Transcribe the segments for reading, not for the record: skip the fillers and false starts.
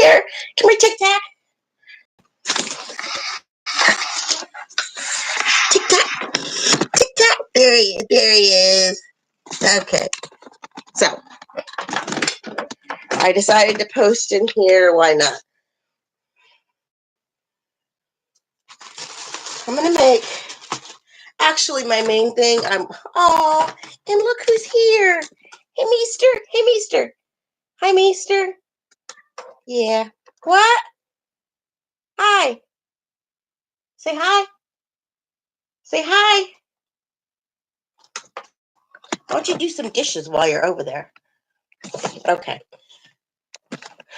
here. Come here, Tic Tac. Tic Tac. Tic Tac. There he is. There he is. Okay. So, I decided to post in here. Why not? I'm going to make, actually, my main thing, oh, and look who's here. Hey, Meester. Hey, Meester. Hi, Meester. Yeah. What? Hi. Say hi. Say hi. Why don't you do some dishes while you're over there? Okay.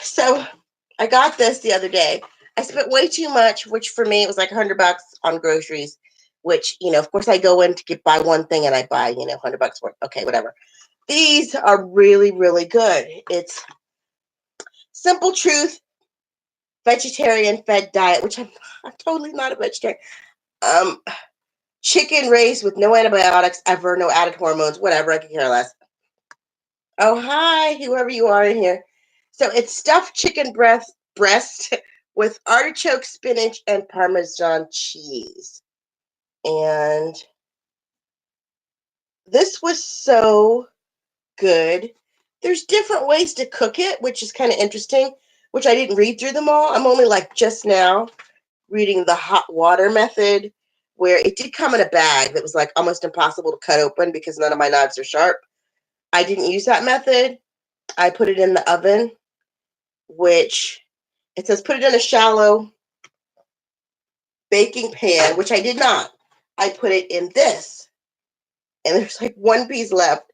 So I got this the other day. I spent way too much, which for me, it was like $100 on groceries, which, of course I go in to buy one thing and I buy, $100 worth. Okay, whatever. These are really, really good. It's Simple Truth vegetarian fed diet, which I'm totally not a vegetarian. Chicken raised with no antibiotics ever, no added hormones, whatever. I could care less. Oh, hi, whoever you are in here. So it's stuffed chicken breast with artichoke, spinach, and Parmesan cheese. And this was so good. There's different ways to cook it, which is kind of interesting, which I didn't read through them all. I'm only like just now reading the hot water method, where it did come in a bag that was like almost impossible to cut open because none of my knives are sharp. I didn't use that method. I put it in the oven, which it says put it in a shallow baking pan, which I did not. I put it in this, and there's like one piece left.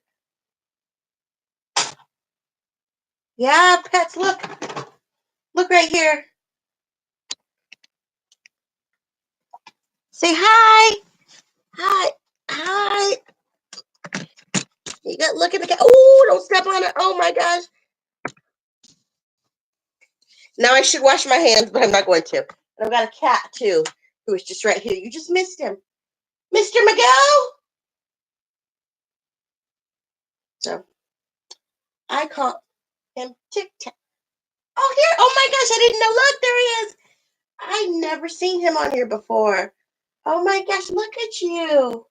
Yeah, pets, look. Look right here. Say hi. Hi. Hi. You got look at the cat. Oh, don't step on it. Oh my gosh. Now I should wash my hands, but I'm not going to. And I've got a cat too, who is just right here. You just missed him. Mr. Miguel. So I call him Tic Tac. Oh, here. Oh my gosh, I didn't know. Look, there he is. I never seen him on here before. Oh my gosh, look at you.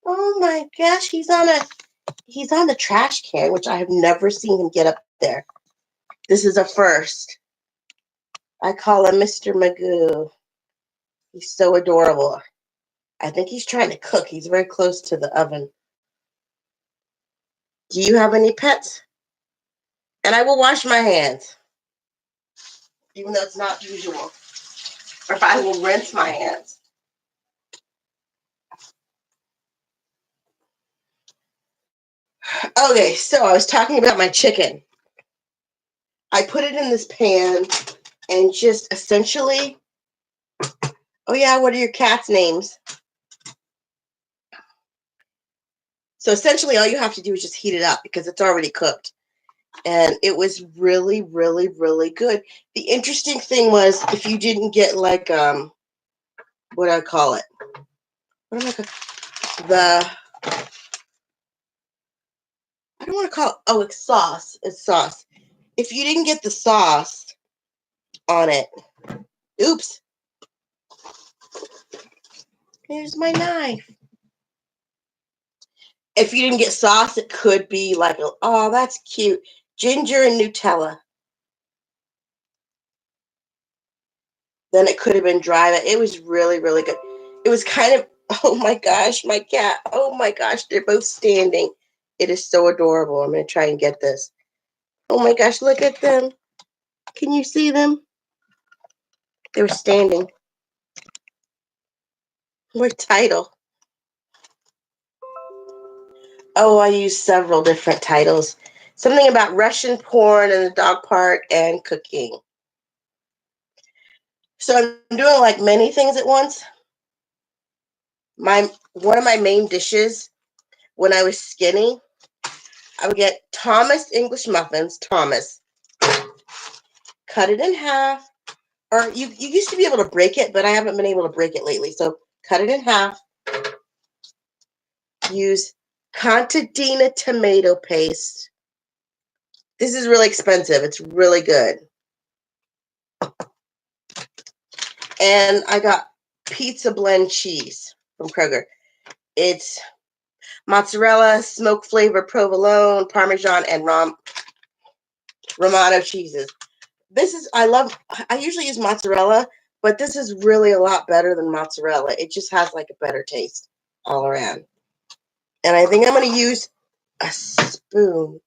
Oh my gosh, he's on the trash can, which I have never seen him get up there. This is a first. I call him Mr. Magoo. He's so adorable. I think he's trying to cook. He's very close to the oven. Do you have any pets? And I will wash my hands, even though it's not usual. Or if I will rinse my hands. Okay, so I was talking about my chicken. I put it in this pan and just essentially, oh yeah, what are your cats' names? So essentially all you have to do is just heat it up because it's already cooked. And it was really, really, really good. The interesting thing was if you didn't get like, what do I call it? What am I call I don't want to call it, oh, it's sauce. It's sauce. If you didn't get the sauce on it, oops. Here's my knife. If you didn't get sauce, it could be like, oh, that's cute. Ginger and Nutella. Then it could have been dry, but it was really, really good. It was kind of, oh my gosh, my cat. Oh my gosh, they're both standing. It is so adorable. I'm going to try and get this. Oh my gosh, look at them. Can you see them? They were standing. What title? Oh, I used several different titles. Something about Russian porn and the dog park and cooking. So I'm doing like many things at once. One of my main dishes when I was skinny, I would get Thomas English muffins, Thomas, cut it in half, or you used to be able to break it, but I haven't been able to break it lately. So cut it in half. Use contadina tomato paste. This is really expensive. It's really good. And I got pizza blend cheese from Kroger. It's mozzarella, smoke flavor, provolone, parmesan, and Romano cheeses. I usually use mozzarella, but this is really a lot better than mozzarella. It just has like a better taste all around. And I think I'm going to use a spoon.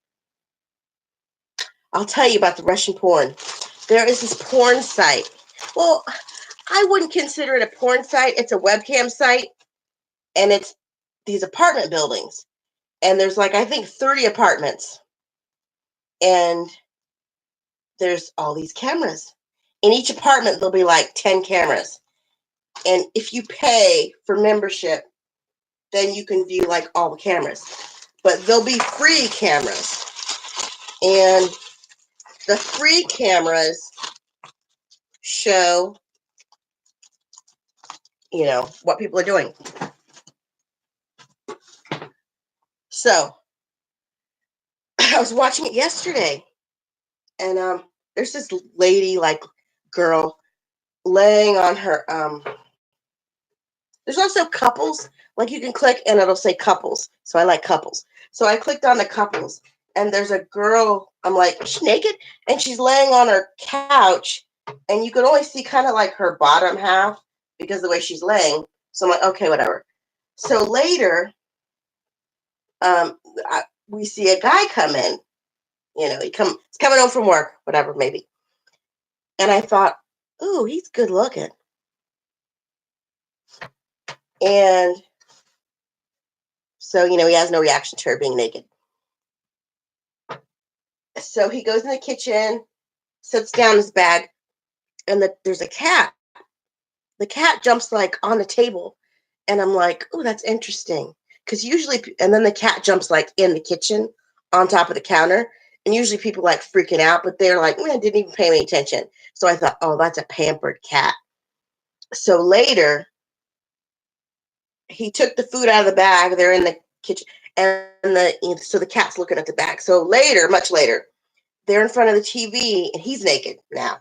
I'll tell you about the Russian porn. There is this porn site. Well, I wouldn't consider it a porn site. It's a webcam site, and it's these apartment buildings. And there's like, I think 30 apartments. And there's all these cameras. In each apartment, there'll be like 10 cameras. And if you pay for membership, then you can view like all the cameras. But there'll be free cameras. And the free cameras show, what people are doing. So I was watching it yesterday, and there's this lady, like girl, laying on her. There's also couples. Like you can click, and it'll say couples. So I like couples. So I clicked on the couples, and there's a girl. I'm like, is she naked? And she's laying on her couch, and you can only see kind of like her bottom half because of the way she's laying. So I'm like, okay, whatever. So later, we see a guy come in. He's coming home from work, whatever, maybe. And I thought, ooh, he's good looking. And so, he has no reaction to her being naked. So he goes in the kitchen, sits down his bag, and there's a cat. The cat jumps like on the table. And I'm like, oh, that's interesting. Because usually, and then the cat jumps like in the kitchen on top of the counter. And usually people like freaking out, but they're like, I didn't even pay any attention. So I thought, oh, that's a pampered cat. So later, he took the food out of the bag. They're in the kitchen. And so the cat's looking at the bag. So later, much later, they're in front of the TV and he's naked now.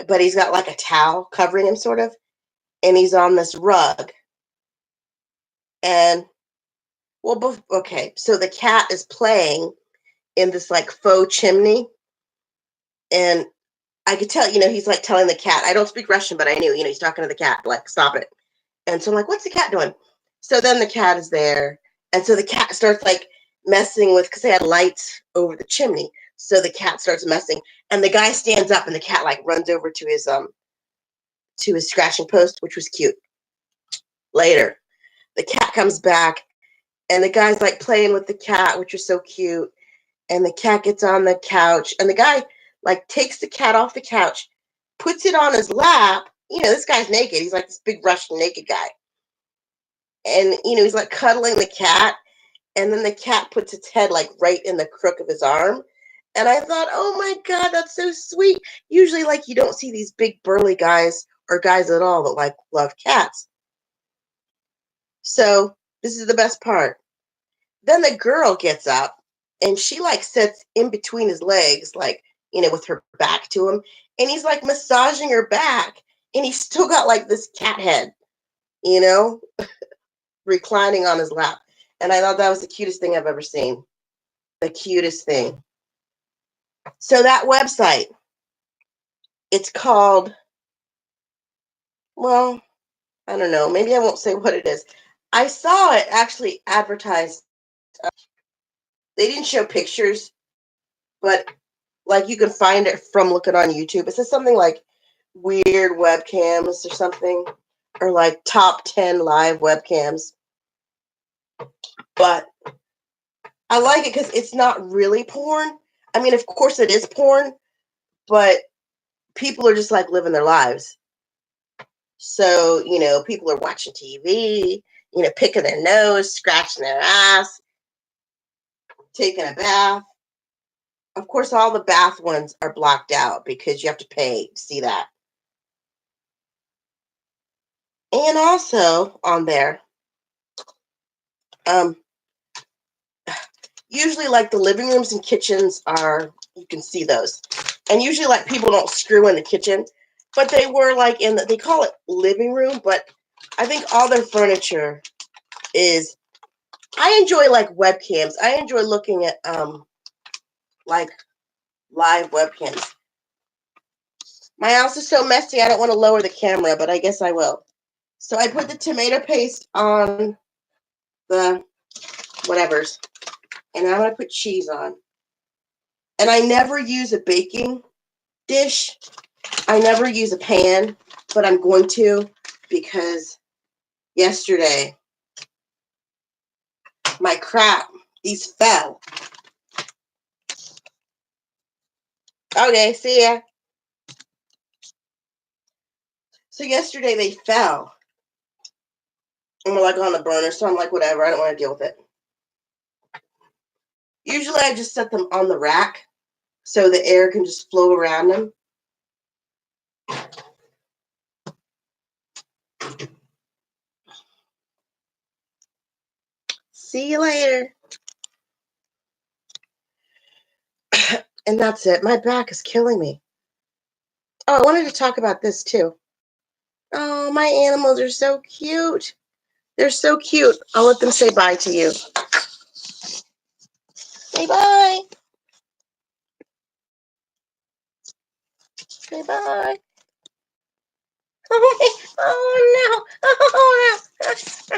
But he's got like a towel covering him sort of. And he's on this rug. And, okay. So the cat is playing in this like faux chimney. And I could tell, he's like telling the cat, I don't speak Russian, but I knew, he's talking to the cat, like, stop it. And so I'm like, what's the cat doing? So then the cat is there. And so the cat starts like messing with, because they had lights over the chimney. So the cat starts messing. And the guy stands up and the cat like runs over to his scratching post, which was cute. Later, the cat comes back and the guy's like playing with the cat, which was so cute. And the cat gets on the couch and the guy like takes the cat off the couch, puts it on his lap. This guy's naked. He's like this big Russian naked guy. And, he's like cuddling the cat. And then the cat puts its head like right in the crook of his arm. And I thought, oh my God, that's so sweet. Usually like you don't see these big burly guys or guys at all that like love cats. So this is the best part. Then the girl gets up and she like sits in between his legs, like, with her back to him. And he's like massaging her back. And he's still got like this cat head, reclining on his lap. And I thought that was the cutest thing I've ever seen. The cutest thing. So that website, it's called, well, I don't know. Maybe I won't say what it is. I saw it actually advertised. They didn't show pictures, but like you can find it from looking on YouTube. It says something like weird webcams or something, or like top 10 live webcams. But I like it because it's not really porn. I mean, of course it is porn, but people are just like living their lives. So, people are watching TV, picking their nose, scratching their ass, taking a bath. Of course, all the bath ones are blocked out because you have to pay to see that. And also on there, usually like the living rooms and kitchens you can see those. And usually, like, people don't screw in the kitchen, but they were like in the, they call it living room, but I think all their furniture is. I enjoy like webcams. I enjoy looking at like live webcams. My house is so messy. I don't want to lower the camera, but I guess I will. So I put the tomato paste on the whatevers, and I'm gonna put cheese on. And I never use a baking dish. I never use a pan, but I'm going to because yesterday my crap, these fell. Okay, see ya. So yesterday they fell. And we're like on the burner, so I'm like, whatever, I don't want to deal with it. Usually I just set them on the rack so the air can just flow around them. See you later. And that's it. My back is killing me. Oh, I wanted to talk about this too. Oh, my animals are so cute. They're so cute. I'll let them say bye to you. Say bye. Say bye. Oh no. Oh no.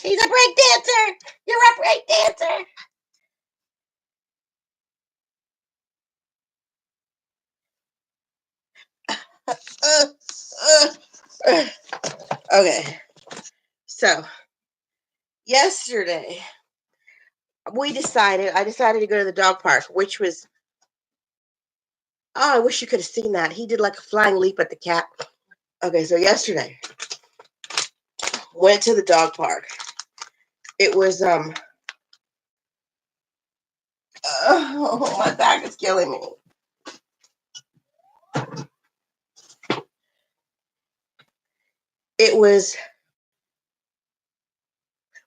He's a break dancer. You're a break dancer. Okay. So yesterday I decided to go to the dog park, which was, oh, I wish you could have seen that. He did like a flying leap at the cat. Okay, so yesterday went to the dog park. It was oh, my back is killing me. It was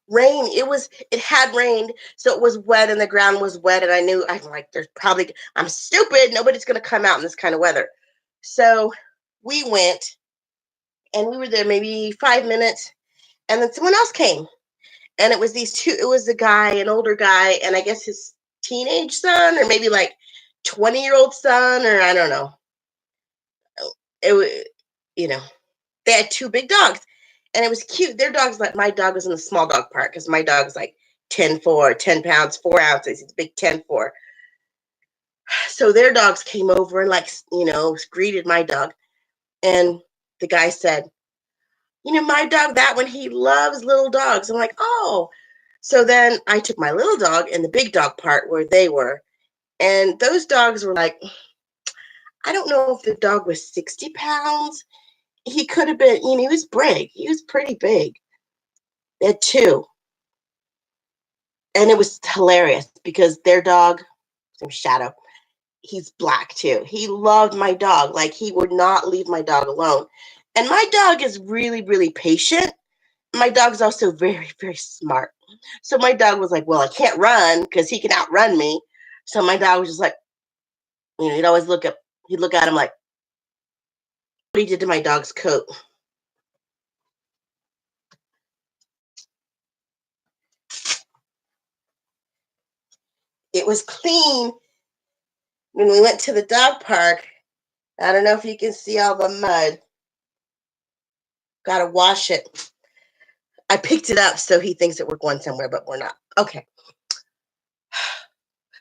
rain. It had rained, so it was wet and the ground was wet, and I knew, I'm like, I'm stupid. Nobody's gonna come out in this kind of weather. So we went and we were there maybe 5 minutes, and then someone else came. And it was it was the guy, an older guy, and I guess his teenage son, or maybe like 20-year-old son, or I don't know. It was, you know, they had two big dogs, and it was cute. Their dogs, like my dog was in the small dog park because my dog's like 10 pounds, 4 ounces. He's a big 10'4". So their dogs came over and like, greeted my dog. And the guy said, my dog, that one, he loves little dogs. I'm like, oh. So then I took my little dog in the big dog part where they were. And those dogs were like, I don't know if the dog was 60 pounds. He could have been, he was big. He was pretty big. They had two. And it was hilarious because their dog, Shadow, he's black too. He loved my dog. Like, he would not leave my dog alone. And my dog is really, really patient. My dog's also very, very smart. So my dog was like, well, I can't run because he can outrun me. So my dog was just like, he'd always he'd look at him like, what he did to my dog's coat. It was clean when we went to the dog park. I don't know if you can see all the mud. Got to wash it. I picked it up so he thinks that we're going somewhere, but we're not. Okay.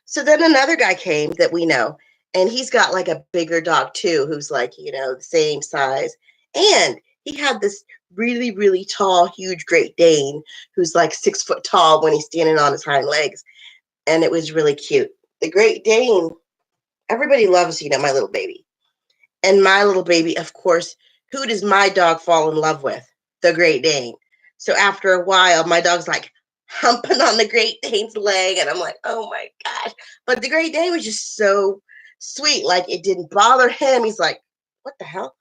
So then another guy came that we know, and he's got like a bigger dog too, who's like, the same size. And he had this really, really tall, huge Great Dane who's like 6 foot tall when he's standing on his hind legs. And it was really cute. The Great Dane, everybody loves, my little baby. And my little baby, of course, who does my dog fall in love with? The Great Dane. So after a while, my dog's like humping on the Great Dane's leg. And I'm like, oh my gosh. But the Great Dane was just so sweet. Like, it didn't bother him. He's like, what the hell?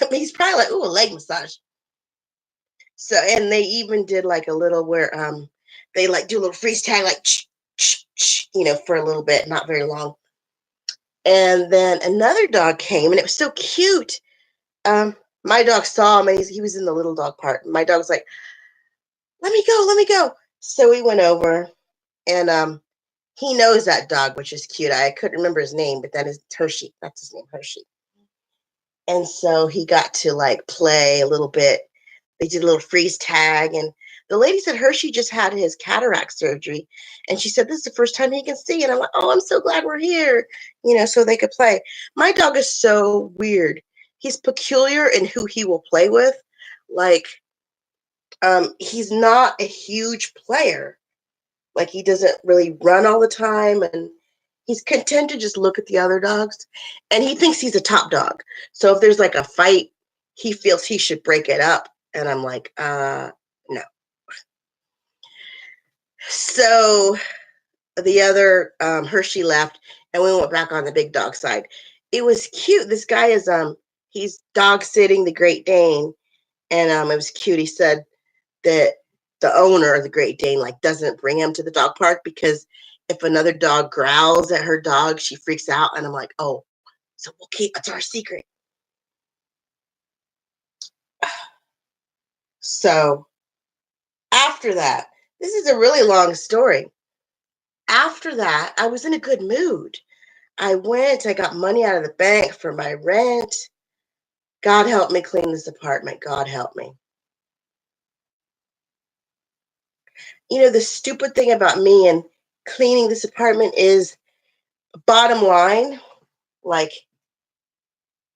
He's probably like, ooh, a leg massage. So, and they even did like a little where they like do a little freeze tag, like, for a little bit, not very long. And then another dog came, and it was so cute. My dog saw him, and he was in the little dog part. My dog was like, let me go, let me go. So we went over, and he knows that dog, which is cute. I couldn't remember his name, but that is Hershey. That's his name, Hershey. And so he got to like play a little bit. They did a little freeze tag, and the lady said Hershey just had his cataract surgery, and she said this is the first time he can see. And I'm like, oh, I'm so glad we're here, so they could play. My dog is so weird. He's peculiar in who he will play with. Like, he's not a huge player. Like, he doesn't really run all the time, and he's content to just look at the other dogs, and he thinks he's a top dog. So if there's like a fight, he feels he should break it up. And I'm like, no. So the other Hershey left, and we went back on the big dog side. It was cute. This guy is he's dog sitting the Great Dane, and it was cute. He said that the owner of the Great Dane like doesn't bring him to the dog park because if another dog growls at her dog, she freaks out. And I'm like, oh, so we'll keep, it's our secret. So after that, this is a really long story. After that, I was in a good mood. I got money out of the bank for my rent. God help me clean this apartment. God help me. The stupid thing about me and cleaning this apartment is, bottom line, like,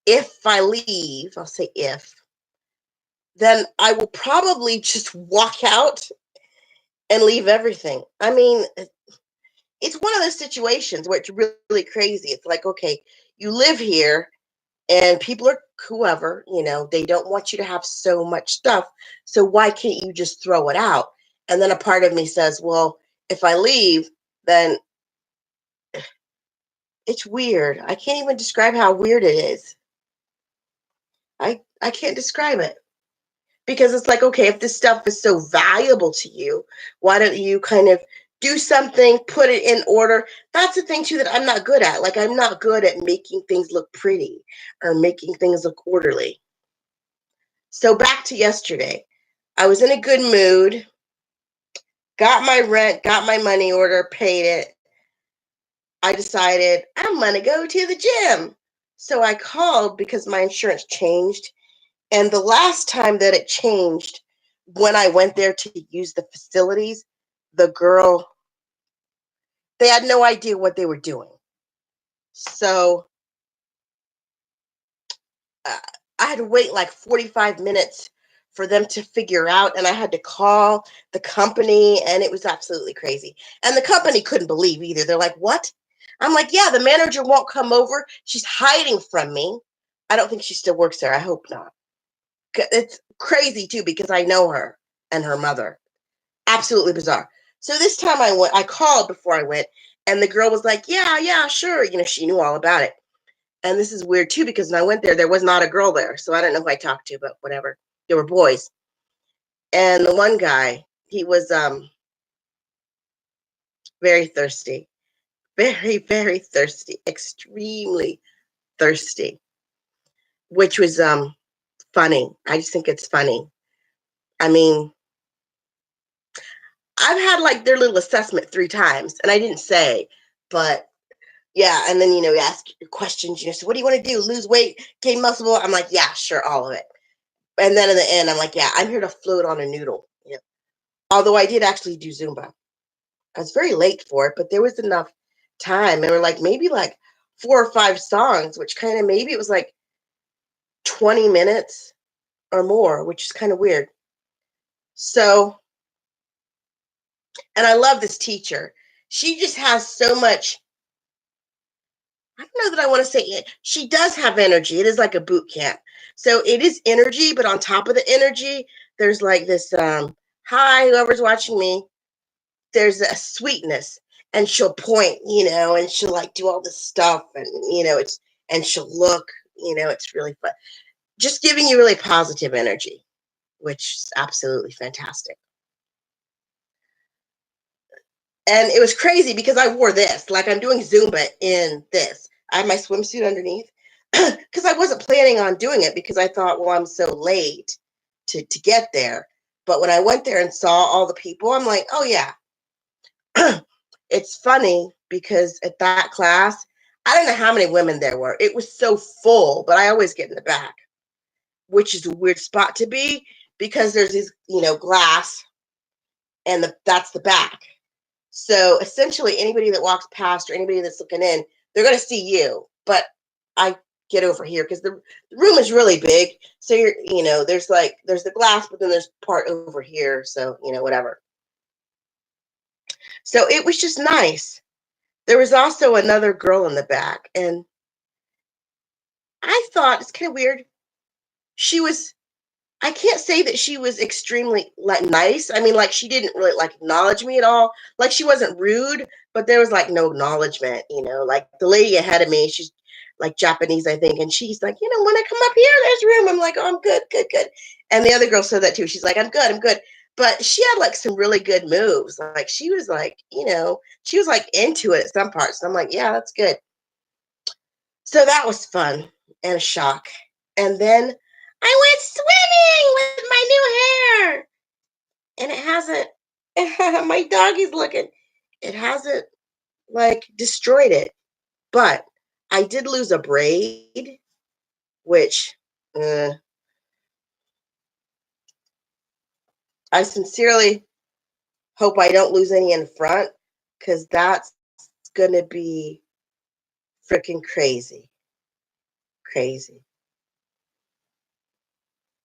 if I leave, I'll say if, then I will probably just walk out and leave everything. I mean, it's one of those situations where it's really, really crazy. It's like, okay, you live here and people are whoever, they don't want you to have so much stuff. So why can't you just throw it out? And then a part of me says, well, if I leave, then it's weird. I can't even describe how weird it is. I can't describe it. Because it's like, okay, if this stuff is so valuable to you, why don't you kind of do something, put it in order? That's the thing, too, that I'm not good at. Like, I'm not good at making things look pretty or making things look orderly. So back to yesterday. I was in a good mood, got my rent, got my money order, paid it. I decided I'm going to go to the gym. So I called because my insurance changed. And the last time that it changed, when I went there to use the facilities, they had no idea what they were doing. So I had to wait like 45 minutes for them to figure out, and I had to call the company, and it was absolutely crazy. And the company couldn't believe either. They're like, what? I'm like, yeah, the manager won't come over. She's hiding from me. I don't think she still works there. I hope not. It's crazy, too, because I know her and her mother. Absolutely bizarre. So this time I called before I went, and the girl was like, yeah, sure. She knew all about it. And this is weird, too, because when I went there was not a girl there. So I don't know who I talked to, but whatever. There were boys. And the one guy, he was very thirsty. Very, very thirsty. Extremely thirsty. Which was funny. I just think it's funny. I mean, I've had like their little assessment 3 times, and I didn't say, but yeah. And then, you ask questions, so what do you want to do? Lose weight, gain muscle? I'm like, yeah, sure, all of it. And then in the end, I'm like, yeah, I'm here to float on a noodle. Although I did actually do Zumba. I was very late for it, but there was enough time. And we're like, maybe like 4 or 5 songs, which kind of, maybe it was like 20 minutes or more, which is kind of weird. So, and I love this teacher. She just has so much. I don't know that I want to say it. She does have energy. It is like a boot camp. So it is energy, but on top of the energy, there's like this hi, whoever's watching me, there's a sweetness. And she'll point, and she'll like do all this stuff, and and she'll look, it's really fun. Just giving you really positive energy, which is absolutely fantastic. And it was crazy because I wore this, like I'm doing Zumba in this. I have my swimsuit underneath because I wasn't planning on doing it because I thought, well, I'm so late to get there. But when I went there and saw all the people, I'm like, oh yeah. It's funny because at that class, I don't know how many women there were. It was so full, but I always get in the back, which is a weird spot to be because there's these, glass and that's the back. So essentially, anybody that walks past or anybody that's looking in, they're going to see you. But I get over here because the room is really big. So there's the glass, but then there's part over here. So, whatever. So it was just nice. There was also another girl in the back. And I thought it's kind of weird. I can't say that she was extremely nice. I mean, like she didn't really acknowledge me at all. Like she wasn't rude, but there was no acknowledgement. Like the lady ahead of me, she's like Japanese, I think, and she's like, when I come up here, there's room. I'm like, oh, I'm good, good, good. And the other girl said that too. She's like, I'm good, I'm good. But she had some really good moves. Like she was she was into it at some parts. And I'm like, yeah, that's good. So that was fun and a shock. And then I went swimming with my new hair. And it hasn't, my doggy's looking, it hasn't destroyed it. But I did lose a braid, which I sincerely hope I don't lose any in front because that's going to be freaking crazy. Crazy.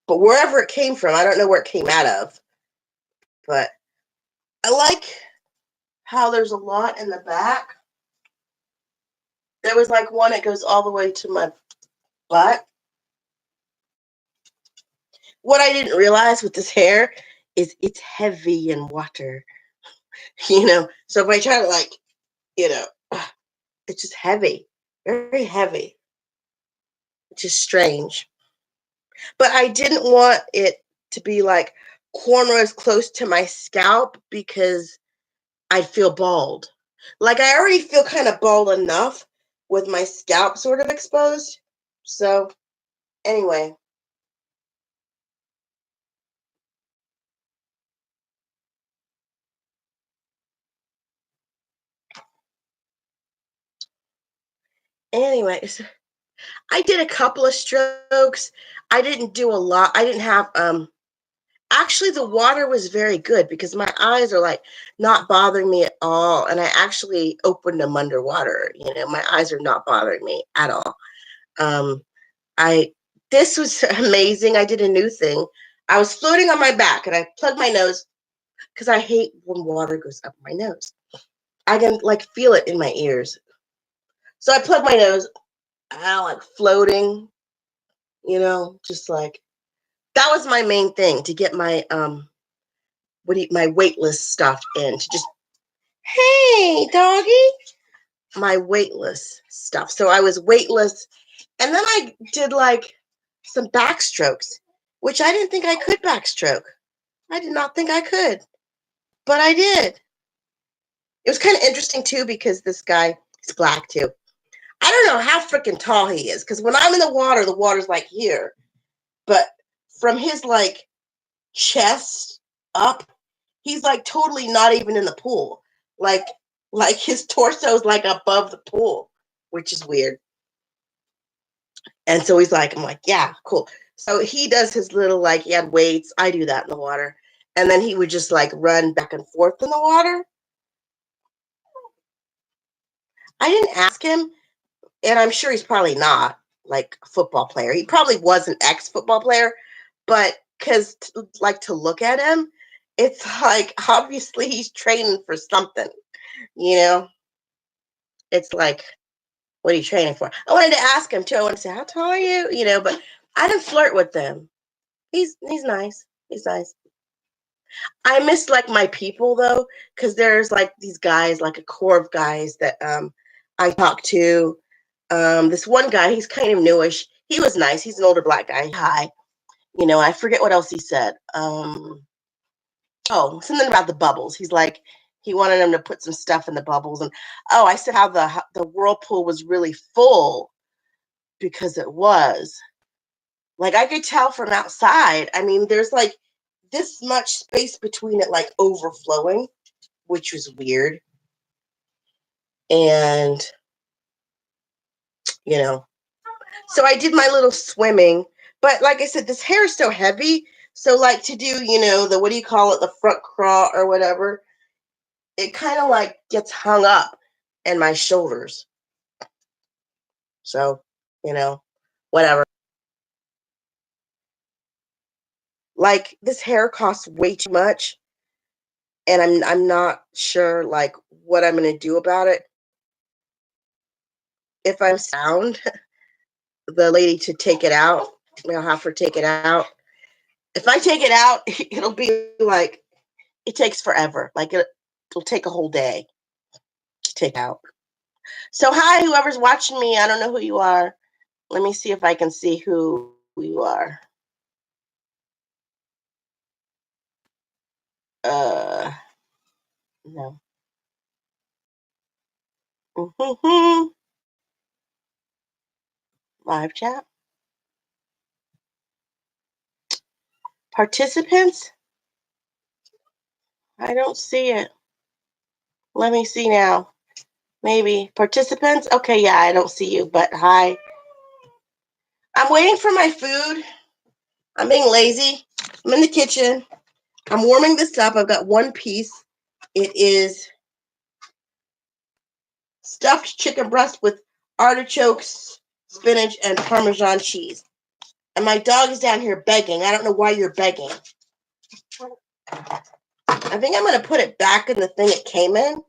But wherever it came from, I don't know where it came out of. But I like how there's a lot in the back. There was one that goes all the way to my butt. What I didn't realize with this hair is it's heavy in water. So if I try to it's just heavy, very heavy, which is strange. But I didn't want it to be cornrows close to my scalp because I'd feel bald. I already feel kind of bald enough with my scalp sort of exposed. So anyway. Anyways, I did a couple of strokes. I didn't do a lot. I didn't have actually the water was very good because my eyes are not bothering me at all, and I actually opened them underwater. My eyes are not bothering me at all. I This was amazing. I did a new thing. I was floating on my back and I plugged my nose because I hate when water goes up my nose. I can feel it in my ears. So I plugged my nose. I floating, just that was my main thing, to get my my weightless stuff in, to just, hey doggy, my weightless stuff. So I was weightless, and then I did some backstrokes, which I didn't think I could backstroke. I did not think I could, but I did. It was kind of interesting too because this guy is black too. I don't know how freaking tall he is because when I'm in the water's here, but from his chest up, he's totally not even in the pool. Like his torso's above the pool, which is weird. And so he's I'm like, yeah, cool. So he does his little he had weights. I do that in the water. And then he would just run back and forth in the water. I didn't ask him, and I'm sure he's probably not a football player. He probably was an ex-football player, But because, like, to look at him, it's like, obviously he's training for something, you know? It's like, what are you training for? I wanted to ask him, too. I wanted to say, how tall are you? You know, but I didn't flirt with him. He's nice. He's nice. I miss, like, my people, though, because there's, like, these guys, like, a core of guys that I talk to. This one guy, he's kind of newish. He was nice. He's an older black guy. Hi. You know, I forget what else he said. Oh, something about the bubbles. He's like, he wanted him to put some stuff in the bubbles. And, oh, I said how the whirlpool was really full because it was. Like, I could tell from outside. I mean, there's, like, this much space between it, like, overflowing, which was weird. And, you know, so I did my little swimming. But like I said, this hair is so heavy. So, like, to do, you know, the, what do you call it, the front craw or whatever, it kind of, like, gets hung up in my shoulders. So, you know, whatever. Like, this hair costs way too much, and I'm not sure, like, what I'm gonna do about it. If I'm sound the lady to take it out, I'll have her take it out. If I take it out, it'll be like, it takes forever. Like, it'll take a whole day to take out. So, hi, whoever's watching me. I don't know who you are. Let me see if I can see who you are. No. Live chat. Participants? I don't see it. Let me see now. Maybe. Participants? Okay, yeah, I don't see you, but hi. I'm waiting for my food. I'm being lazy. I'm in the kitchen. I'm warming this up. I've got one piece. It is stuffed chicken breast with artichokes, spinach, and Parmesan cheese. And my dog is down here begging. I don't know why you're begging. I think I'm going to put it back in the thing it came in.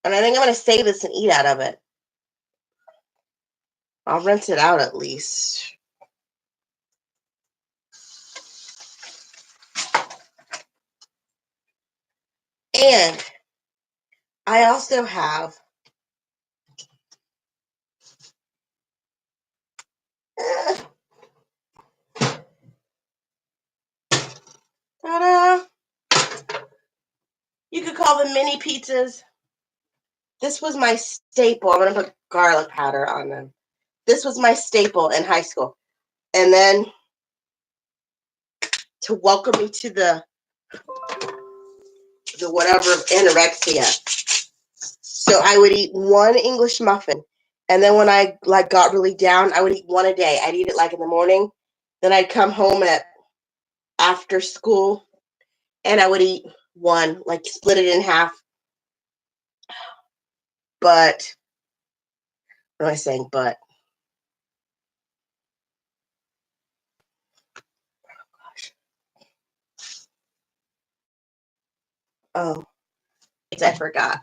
And I think I'm going to save this and eat out of it. I'll rinse it out at least. And I also have ta-da! You could call them mini pizzas. This was my staple. I'm going to put garlic powder on them. This was my staple in high school. And then to welcome me to the whatever anorexia. So I would eat one English muffin. And then when I like got really down, I would eat one a day. I'd eat it like in the morning. Then I'd come home at after school and I would eat one, like split it in half. But what am I saying? But oh, I forgot.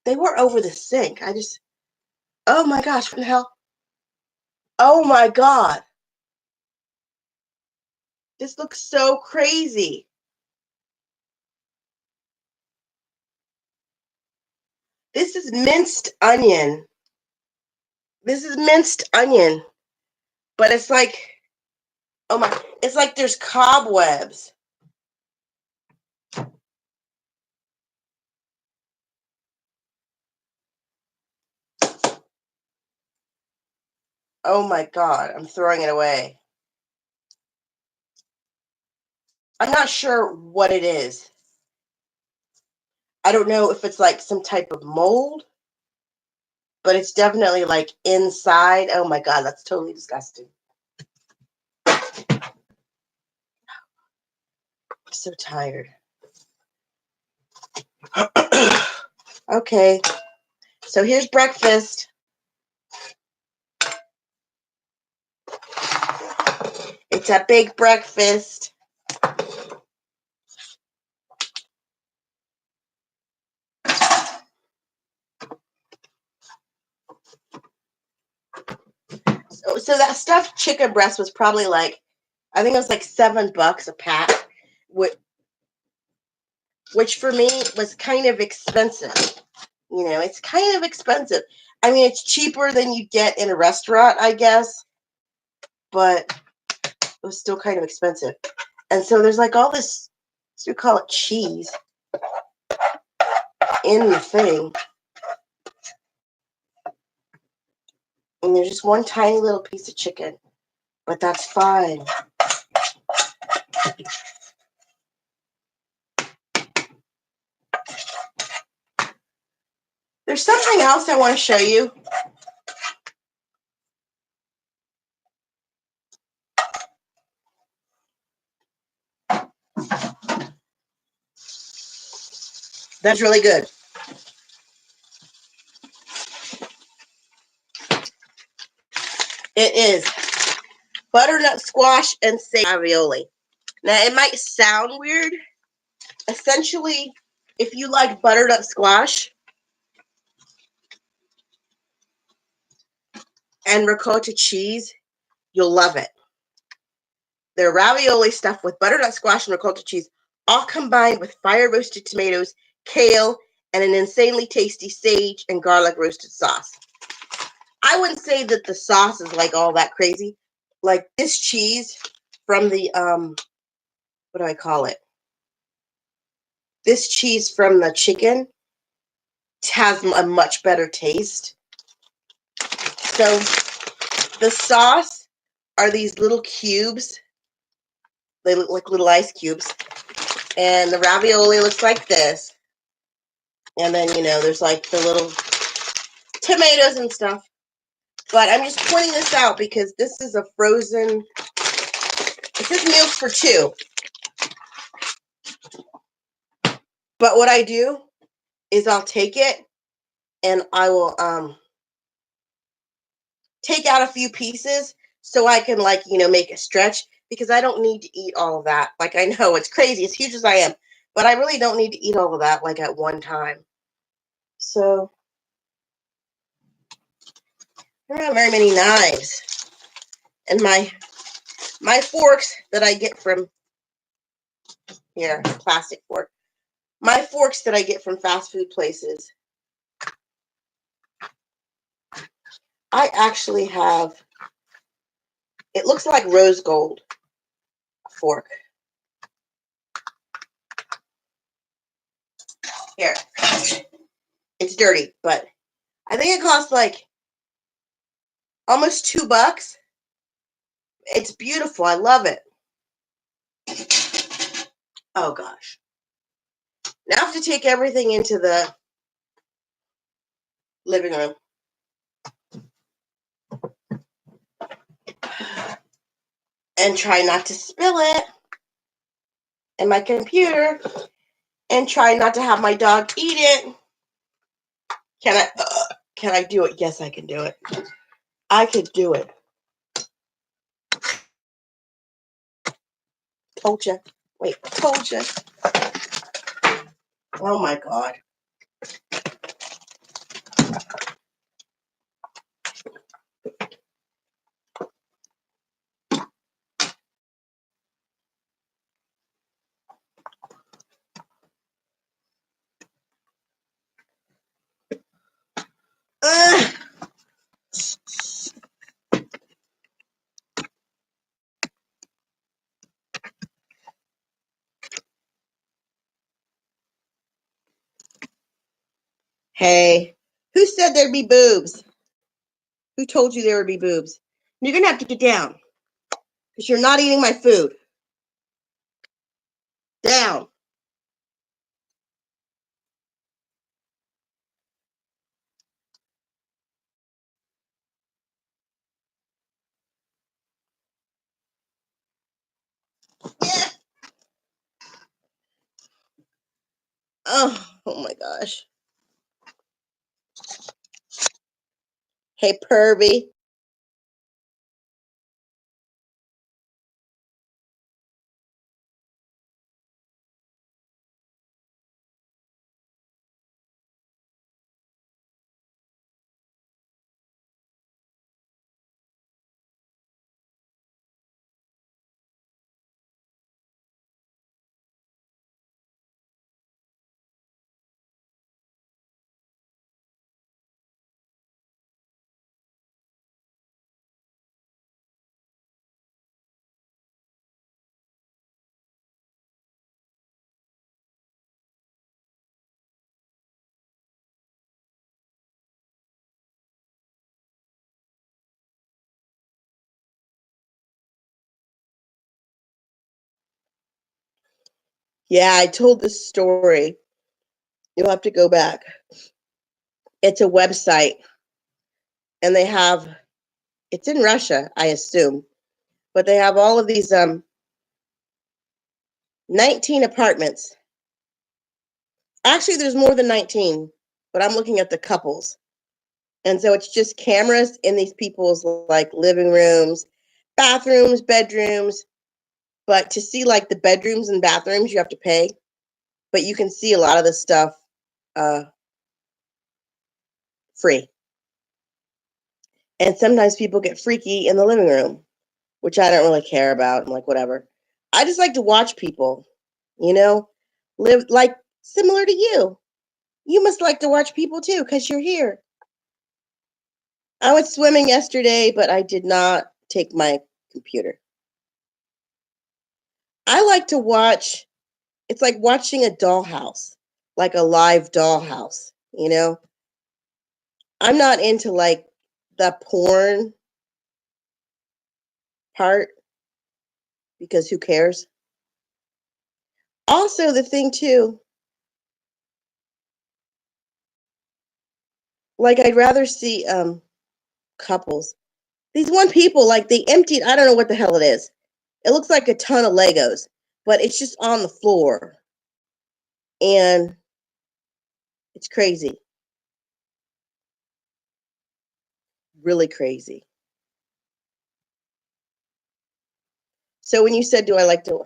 They were over the sink. Oh my gosh, what the hell? Oh my God. This looks so crazy. This is minced onion. This is minced onion. But it's like, oh my, it's like there's cobwebs. Oh my God, I'm throwing it away. I'm not sure what it is. I don't know if it's like some type of mold, but it's definitely like inside. Oh my God, that's totally disgusting. I'm so tired. Okay, So here's breakfast. It's a big breakfast. So that stuffed chicken breast was probably like, I think it was like $7 a pack, which for me was kind of expensive. You know, it's kind of expensive. I mean, it's cheaper than you get in a restaurant, I guess, but it was still kind of expensive. And so there's like all this, so we call it cheese, in the thing. And there's just one tiny little piece of chicken, but that's fine. There's something else I want to show you. That's really good. It is butternut squash and sage ravioli. Now, it might sound weird. Essentially, if you like butternut squash and ricotta cheese, you'll love it. They're ravioli stuffed with butternut squash and ricotta cheese, all combined with fire-roasted tomatoes, kale, and an insanely tasty sage and garlic roasted sauce. I wouldn't say that the sauce is like all that crazy. Like this cheese from the, what do I call it? This cheese from the chicken has a much better taste. So the sauce are these little cubes. They look like little ice cubes. And the ravioli looks like this. And then, you know, there's like the little tomatoes and stuff. But I'm just pointing this out because this is a frozen, this is meals for two. But what I do is I'll take it and I will take out a few pieces so I can, like, you know, make it stretch, because I don't need to eat all of that. Like, I know it's crazy, as huge as I am, but I really don't need to eat all of that like at one time. So I don't have very many knives. And my forks that I get from here, plastic fork. My forks that I get from fast food places. I actually have, it looks like rose gold fork. Here. It's dirty, but I think it costs like almost $2. It's beautiful. I love it. Oh gosh. Now I have to take everything into the living room. And try not to spill it in my computer. And try not to have my dog eat it. Can I do it? Yes, I can do it. I could do it. Told you. Wait, told you. Oh my God. Ugh. Hey, who said there'd be boobs? Who told you there would be boobs? You're going to have to get down because you're not eating my food. Down. Yeah. Oh my gosh. Hey, pervy. Yeah, I told this story. You'll have to go back. It's a website, and they have, it's in Russia, I assume, but they have all of these 19 apartments. Actually, there's more than 19, but I'm looking at the couples. And so it's just cameras in these people's like living rooms, bathrooms, bedrooms. But to see like the bedrooms and bathrooms, you have to pay. But you can see a lot of the stuff uh, free. And sometimes people get freaky in the living room, which I don't really care about. I'm like, whatever. I just like to watch people, you know, live like similar to you. You must like to watch people too, because you're here. I went swimming yesterday, but I did not take my computer. I like to watch, it's like watching a dollhouse, like a live dollhouse, you know? I'm not into like the porn part because who cares? Also, the thing too, like I'd rather see couples. These one people, like they emptied, I don't know what the hell it is. It looks like a ton of Legos, but it's just on the floor. And it's crazy. Really crazy. So when you said, do I like to?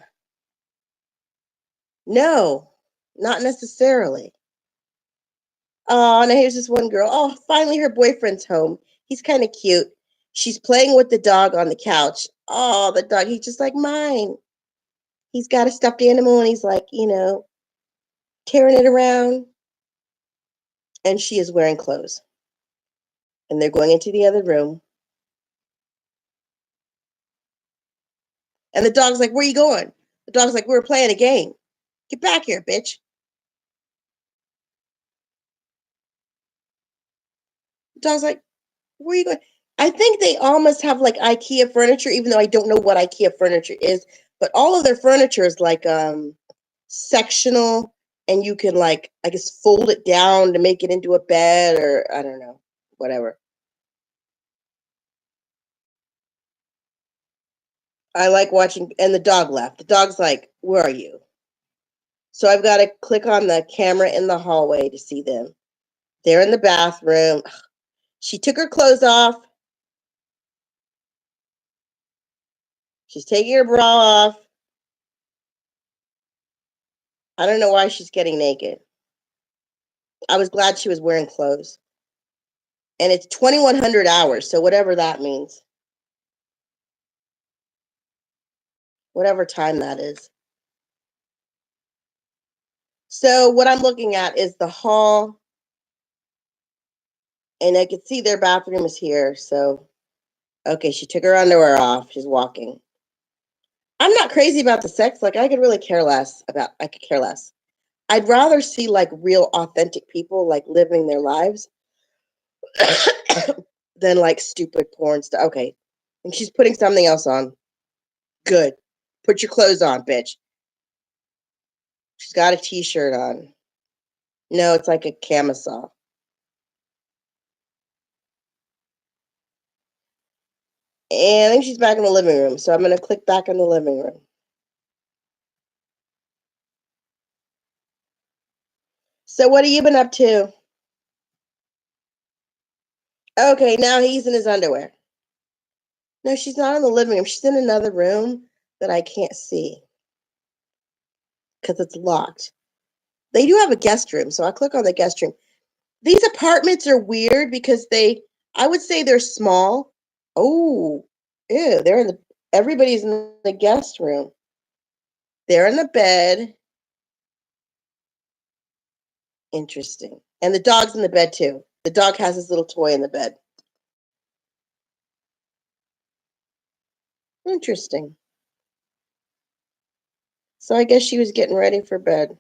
No, not necessarily. Oh, and here's this one girl. Oh, finally her boyfriend's home. He's kind of cute. She's playing with the dog on the couch. Oh, the dog, he's just like mine. He's got a stuffed animal and he's like, tearing it around. And she is wearing clothes. And they're going into the other room. And the dog's like, where are you going? The dog's like, we're playing a game. Get back here, bitch. The dog's like, where are you going? I think they almost have like IKEA furniture, even though I don't know what IKEA furniture is. But all of their furniture is like sectional, and you can like I guess fold it down to make it into a bed, or I don't know, whatever. I like watching, and the dog left. The dog's like, "Where are you?" So I've got to click on the camera in the hallway to see them. They're in the bathroom. She took her clothes off. She's taking her bra off. I don't know why she's getting naked. I was glad she was wearing clothes. And it's 2100 hours, so whatever that means. Whatever time that is. So what I'm looking at is the hall, and I can see their bathroom is here. So okay, she took her underwear off. She's walking. I'm not crazy about the sex. Like I could really care less about. I could care less. I'd rather see like real, authentic people like living their lives than like stupid porn stuff. Okay, and she's putting something else on. Good. Put your clothes on, bitch. She's got a t-shirt on. No, it's like a camisole. And I think she's back in the living room. So I'm going to click back in the living room. So what have you been up to? Okay, now he's in his underwear. No, she's not in the living room. She's in another room that I can't see because it's locked. They do have a guest room, so I click on the guest room. These apartments are weird because I would say they're small. Oh, ew, everybody's in the guest room. They're in the bed. Interesting. And the dog's in the bed too. The dog has his little toy in the bed. Interesting. So I guess she was getting ready for bed.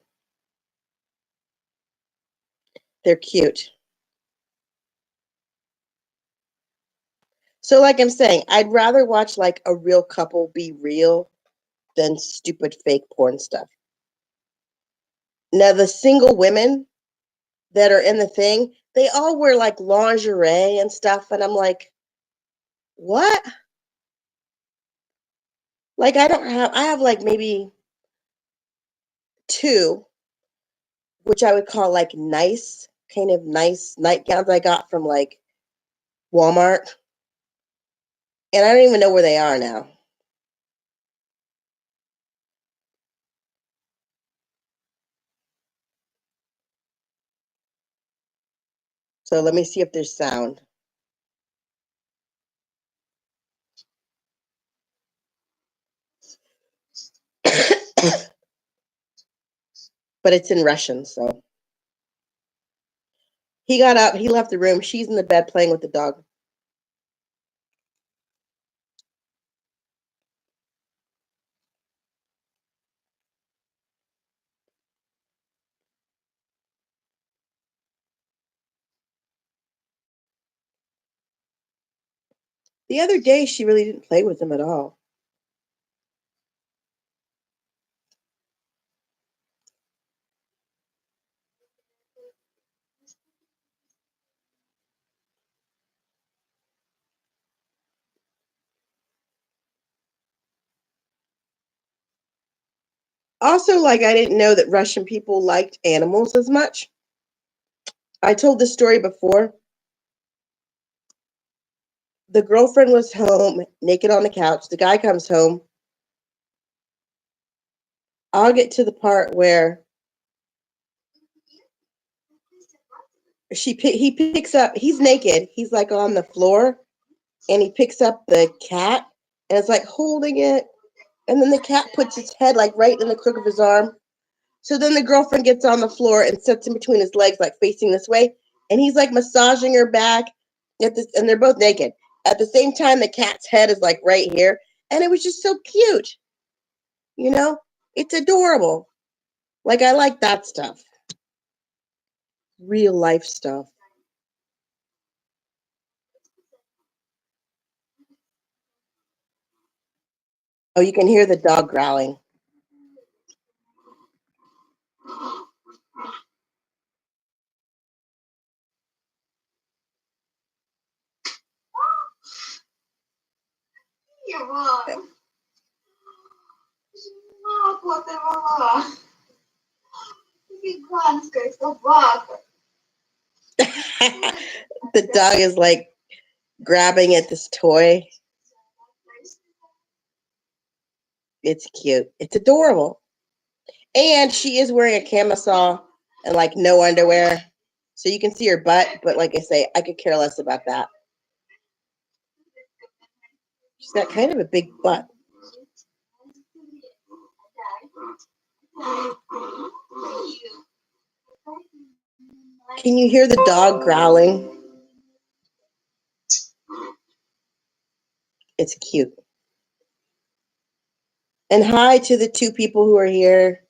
They're cute. So like I'm saying, I'd rather watch like a real couple be real than stupid fake porn stuff. Now the single women that are in the thing, they all wear like lingerie and stuff, and I'm like, what? Like I have like maybe two, which I would call like nice, kind of nice nightgowns I got from like Walmart. And I don't even know where they are now. So let me see if there's sound. But it's in Russian, so. He got up, he left the room. She's in the bed playing with the dog. The other day, she really didn't play with him at all. Also, like, I didn't know that Russian people liked animals as much. I told this story before. The girlfriend was home, naked on the couch. The guy comes home. I'll get to the part where he picks up. He's naked. He's like on the floor, and he picks up the cat, and it's like holding it. And then the cat puts its head like right in the crook of his arm. So then the girlfriend gets on the floor and sits in between his legs, like facing this way. And he's like massaging her back and they're both naked. At the same time, the cat's head is like right here. And it was just so cute. You know, it's adorable. Like, I like that stuff. Real life stuff. Oh, you can hear the dog growling. The dog is like grabbing at this toy. It's cute. It's adorable. And she is wearing a camisole and like no underwear. So you can see her butt, but like I say, I could care less about that. She's got kind of a big butt. Can you hear the dog growling? It's cute. And hi to the two people who are here.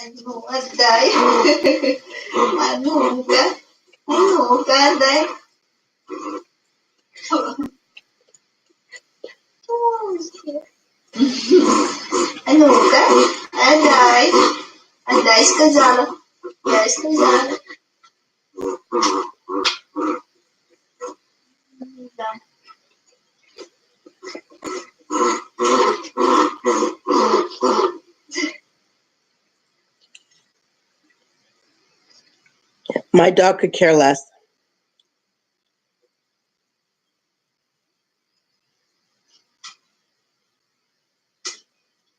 Ну, отдай. А ну-ка. А ну-ка, отдай. А ну-ка, отдай. Отдай, сказала. Отдай, сказала. Да. My dog could care less.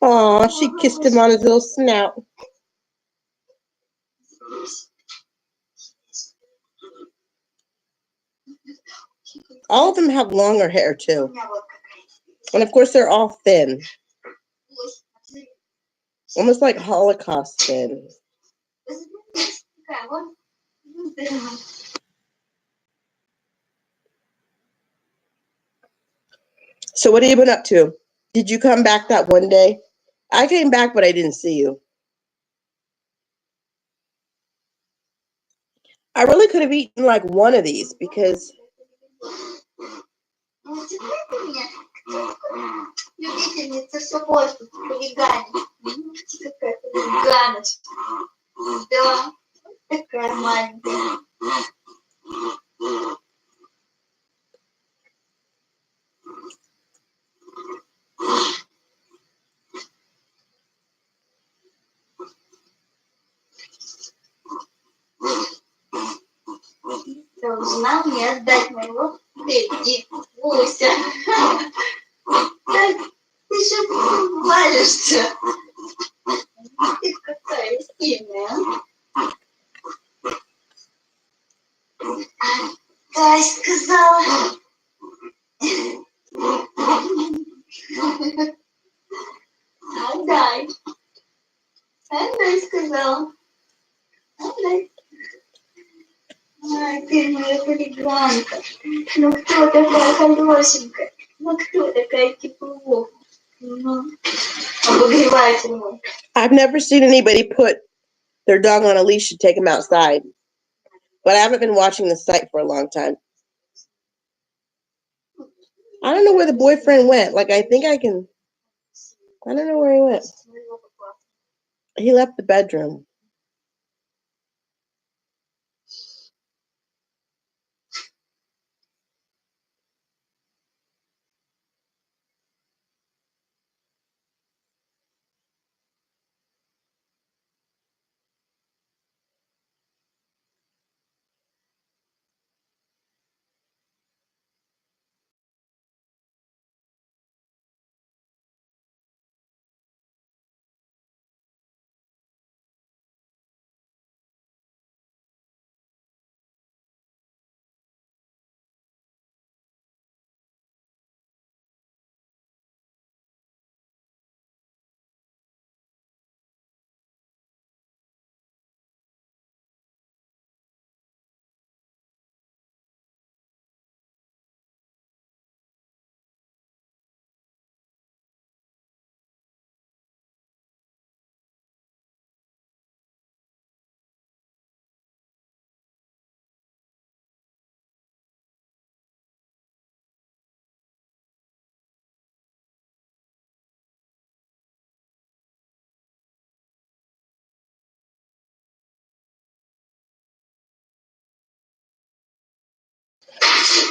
Aw, she kissed him on his little snout. All of them have longer hair, too. And, of course, they're all thin. Almost like Holocaust thin. So what have you been up to? Did you come back that one day? I came back, but I didn't see you. I really could have eaten like one of these because Любительница все портит, хулиганит. Видите, какая хулиганочка. Да, такая маленькая. Ты узнал мне отдать моего Тедди, Буся. Ты же валишься. Ты какая сильная. Отдай, сказала. Отдай. Отдай, сказала. Отдай. Ай, ты моя хулиганка. Ну кто такая хорошенькая? Ну кто такая тепло? Обогреватель мой. I've never seen anybody put their dog on a leash and take him outside. But I haven't been watching the site for a long time. I don't know where the boyfriend went. Like, I don't know where he went. He left the bedroom.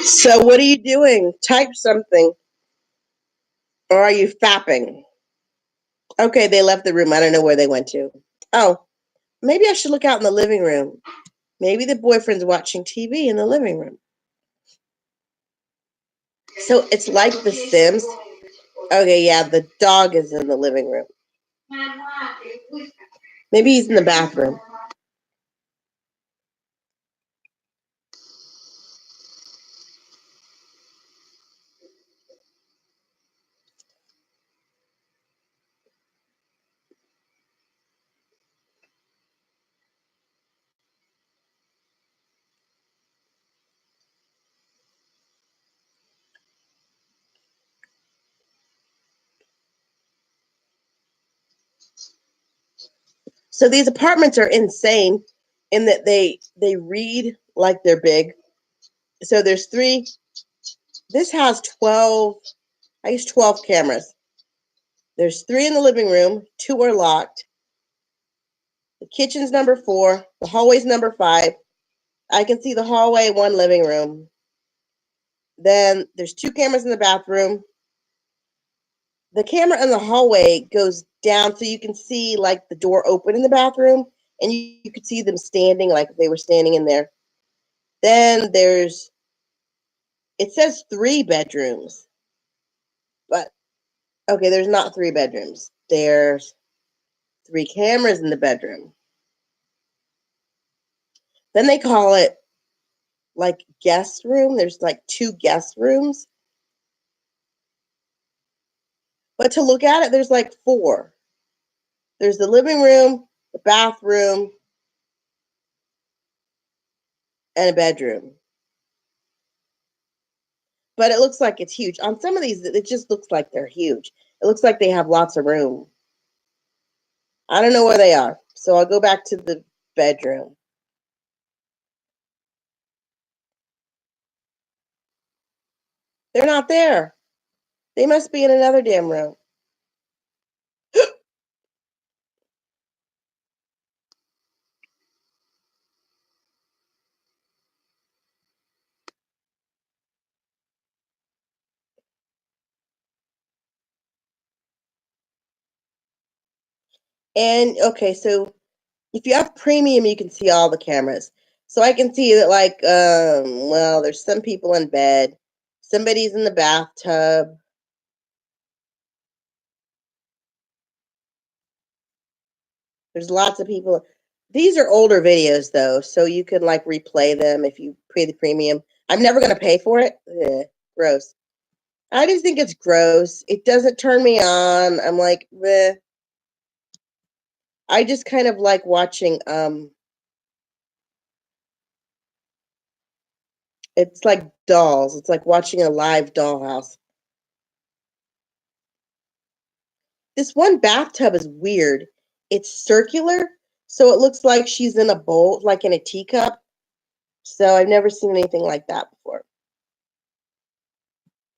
So what are you doing? Type something. Or are you fapping? Okay, they left the room. I don't know where they went to. Oh, maybe I should look out in the living room. Maybe the boyfriend's watching TV in the living room. So it's like The Sims. Okay, yeah, the dog is in the living room. Maybe he's in the bathroom. So these apartments are insane in that they read like they're big. So there's 3. This has 12. I use 12 cameras. There's 3 in the living room. 2 are locked. The kitchen's number 4. The hallway's number 5. I can see the hallway, 1 living room. Then there's 2 cameras in the bathroom. The camera in the hallway goes down so you can see like the door open in the bathroom, and you could see them standing like they were standing in there. Then it says 3 bedrooms, but okay, there's not 3 bedrooms. There's 3 cameras in the bedroom. Then they call it like guest room. There's like 2 guest rooms. But to look at it, there's like 4. There's the living room, the bathroom, and a bedroom. But it looks like it's huge. On some of these, it just looks like they're huge. It looks like they have lots of room. I don't know where they are. So I'll go back to the bedroom. They're not there. They must be in another damn room. And okay, so if you have premium, you can see all the cameras. So I can see that, like, well, there's some people in bed, somebody's in the bathtub. There's lots of people. These are older videos though, so you can like replay them if you pay the premium. I'm never gonna pay for it. Ugh, gross. I just think it's gross. It doesn't turn me on. I'm like, bleh. I just kind of like watching. It's like dolls. It's like watching a live dollhouse. This one bathtub is weird. It's circular, so it looks like she's in a bowl, like in a teacup. So I've never seen anything like that before.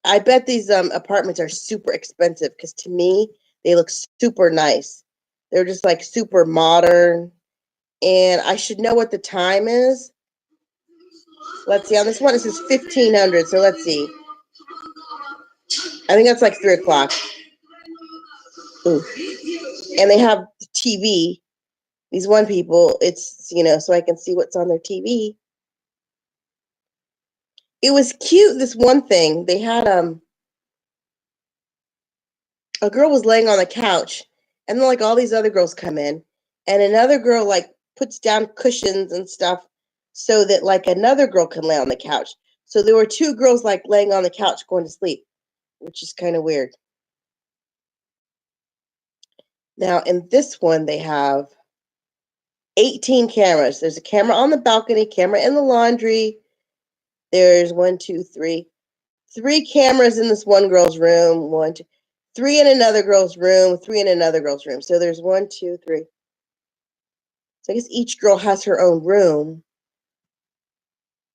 I bet these apartments are super expensive because to me they look super nice. They're just like super modern, and I should know what the time is. Let's see. On this one it says 1500. So let's see. I think that's like 3 o'clock. Ooh. And they have TV. These one people, it's so I can see what's on their TV. It was cute. This one thing they had a girl was laying on the couch, and then like all these other girls come in, and another girl like puts down cushions and stuff so that like another girl can lay on the couch. So there were 2 girls like laying on the couch going to sleep, which is kind of weird. Now in this one they have 18 cameras. There's a camera on the balcony, camera in the laundry. There's 1, 2, 3. 3 cameras in this one girl's room. 1, 2, 3 in another girl's room. 3 in another girl's room. So there's 1, 2, 3. So I guess each girl has her own room.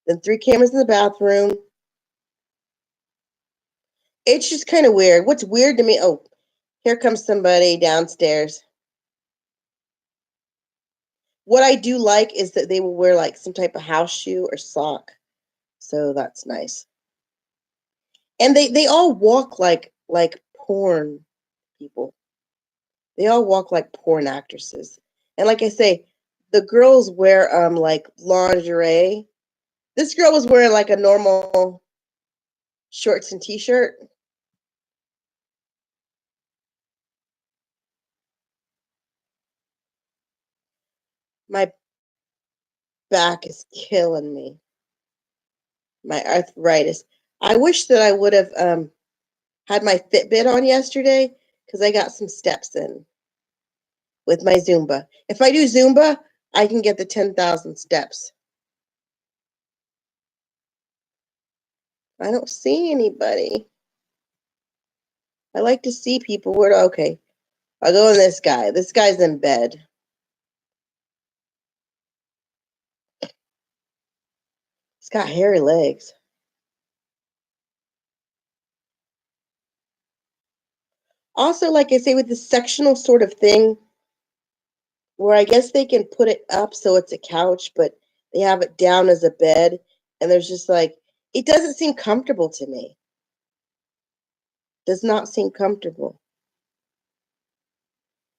Then 3 cameras in the bathroom. It's just kind of weird. What's weird to me? Oh, here comes somebody downstairs. What I do like is that they will wear like some type of house shoe or sock. So that's nice. And they all walk like porn people. They all walk like porn actresses. And like I say, the girls wear like lingerie. This girl was wearing like a normal shorts and t-shirt. My back is killing me. My arthritis. I wish that I would have had my Fitbit on yesterday because I got some steps in with my Zumba. If I do Zumba, I can get the 10,000 steps. I don't see anybody. I like to see people. Okay, I'll go in this guy. This guy's in bed. It's got hairy legs. Also, like I say, with the sectional sort of thing, where I guess they can put it up so it's a couch, but they have it down as a bed, and there's just like, it doesn't seem comfortable to me. Does not seem comfortable.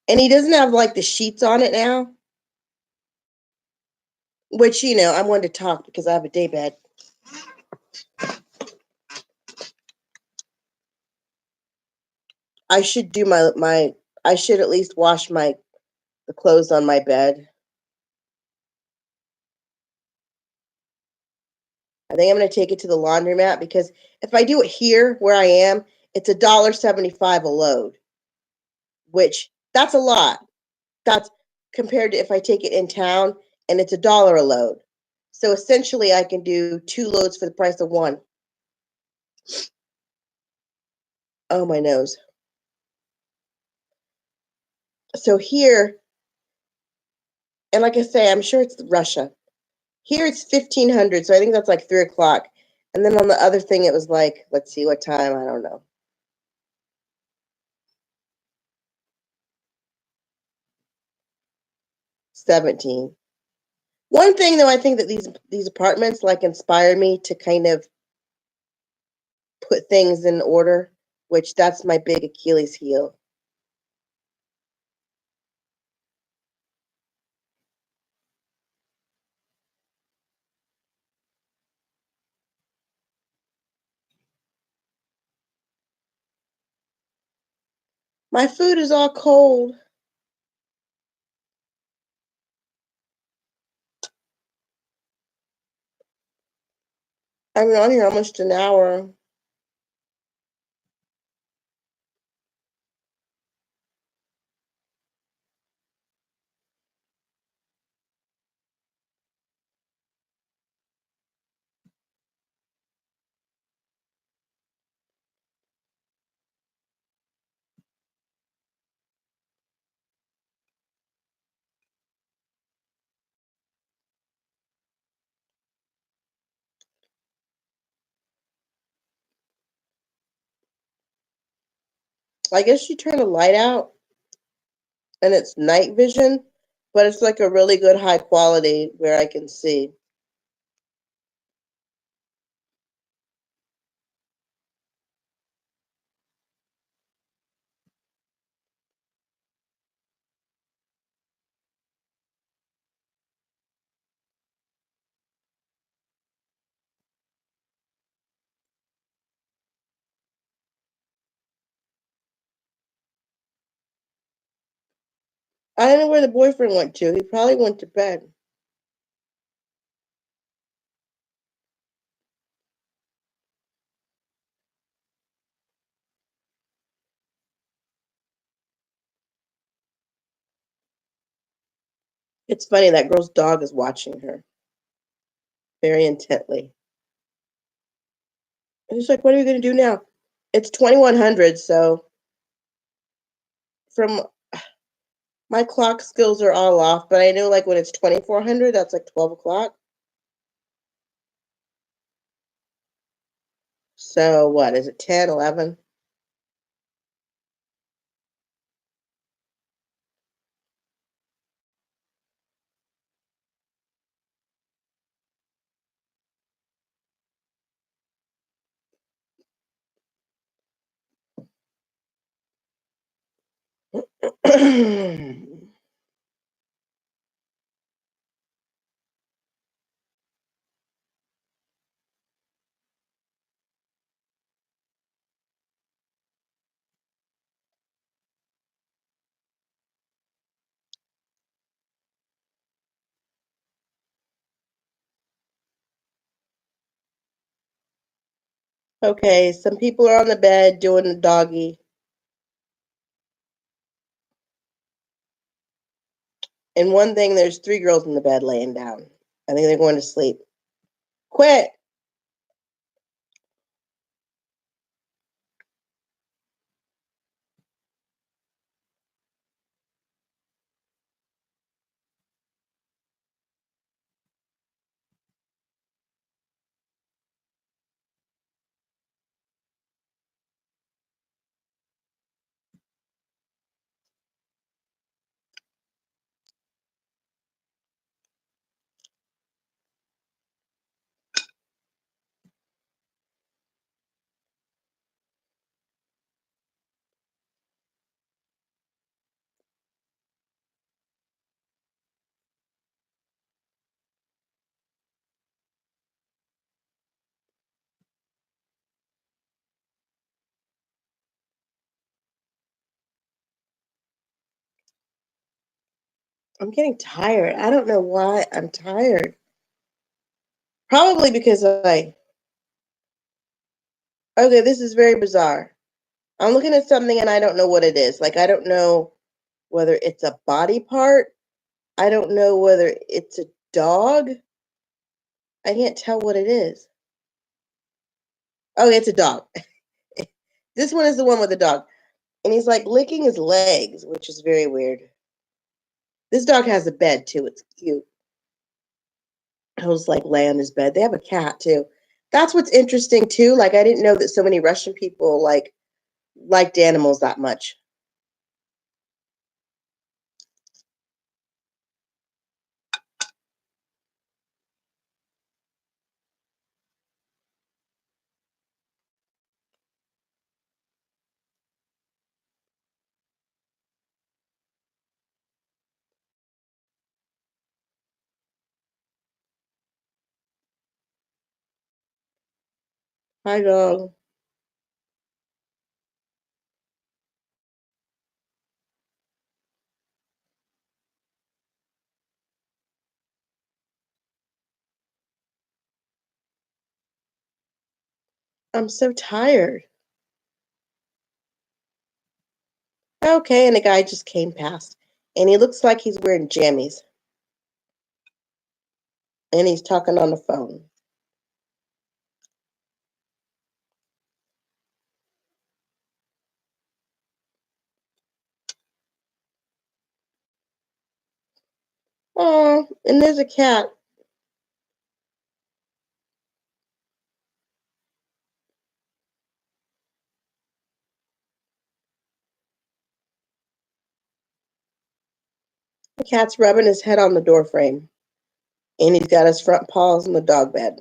And he doesn't have like the sheets on it now, which, I'm one to talk because I have a day bed. I should do I should at least wash the clothes on my bed. I think I'm going to take it to the laundromat because if I do it here where I am, it's $1.75 a load, which that's a lot. That's compared to if I take it in town and it's $1 a load. So essentially I can do 2 loads for the price of one. Oh, my nose. So here, and like I say, I'm sure it's Russia. Here it's 1500, so I think that's like 3 o'clock. And then on the other thing, it was like, let's see what time, I don't know. 17. One thing though, I think that these apartments like inspire me to kind of put things in order, which that's my big Achilles heel. My food is all cold. I've been on here almost an hour. I guess you turn the light out and it's night vision, but it's like a really good high quality where I can see. I don't know where the boyfriend went to. He probably went to bed. It's funny, that girl's dog is watching her very intently. And she's like, what are we going to do now? It's 2100, so from my clock skills are all off, but I know like when it's 2400, that's like 12 o'clock. So what is it, 10, 11? Okay, some people are on the bed doing the doggy. And one thing, there's 3 girls in the bed laying down. I think they're going to sleep. Quit. I'm getting tired. I don't know why I'm tired. Probably because okay, this is very bizarre. I'm looking at something and I don't know what it is. Like, I don't know whether it's a body part. I don't know whether it's a dog. I can't tell what it is. Oh, it's a dog. This one is the one with the dog. And he's like licking his legs, which is very weird. This dog has a bed too. It's cute. He'll just like lay on his bed. They have a cat too. That's what's interesting too. Like, I didn't know that so many Russian people liked animals that much. Hi, dog. I'm so tired. Okay, and a guy just came past, and he looks like he's wearing jammies, and he's talking on the phone. Oh, and there's a cat. The cat's rubbing his head on the door frame, and he's got his front paws on the dog bed.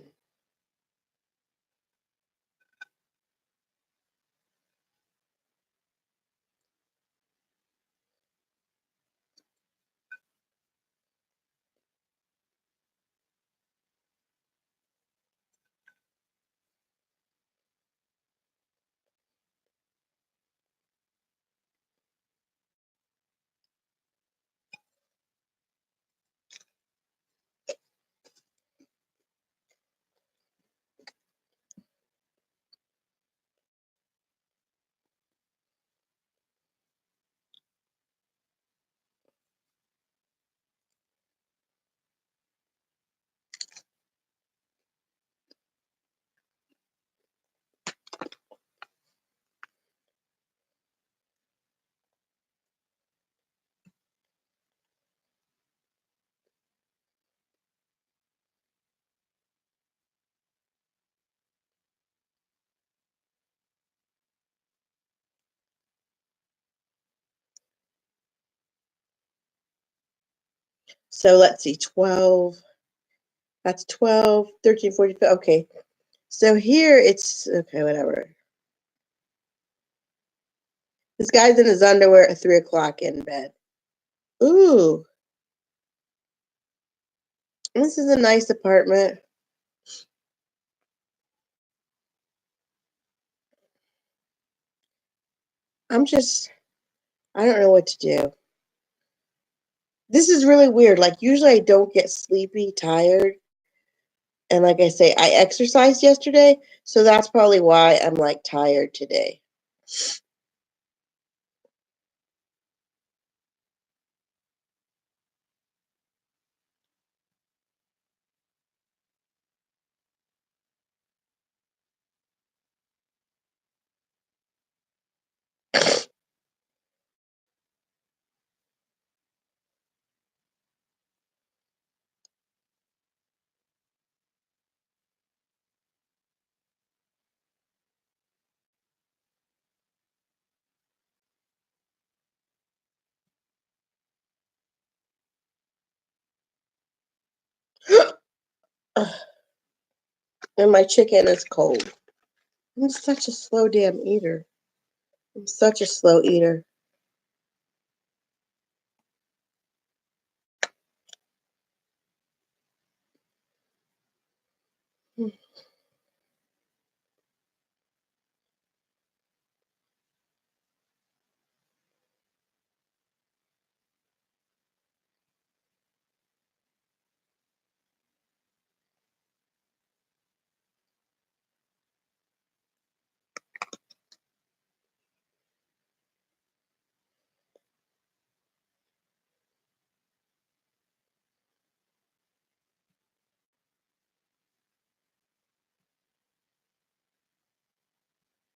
So let's see, 12. That's 12, 13, 14. Okay. So here it's, okay, whatever. This guy's in his underwear at 3 o'clock in bed. Ooh, this is a nice apartment. I'm just, I don't know what to do. This is really weird. Like, usually I don't get sleepy, tired. And like I say, I exercised yesterday, so that's probably why I'm like tired today. And my chicken is cold. I'm such a slow damn eater. I'm such a slow eater.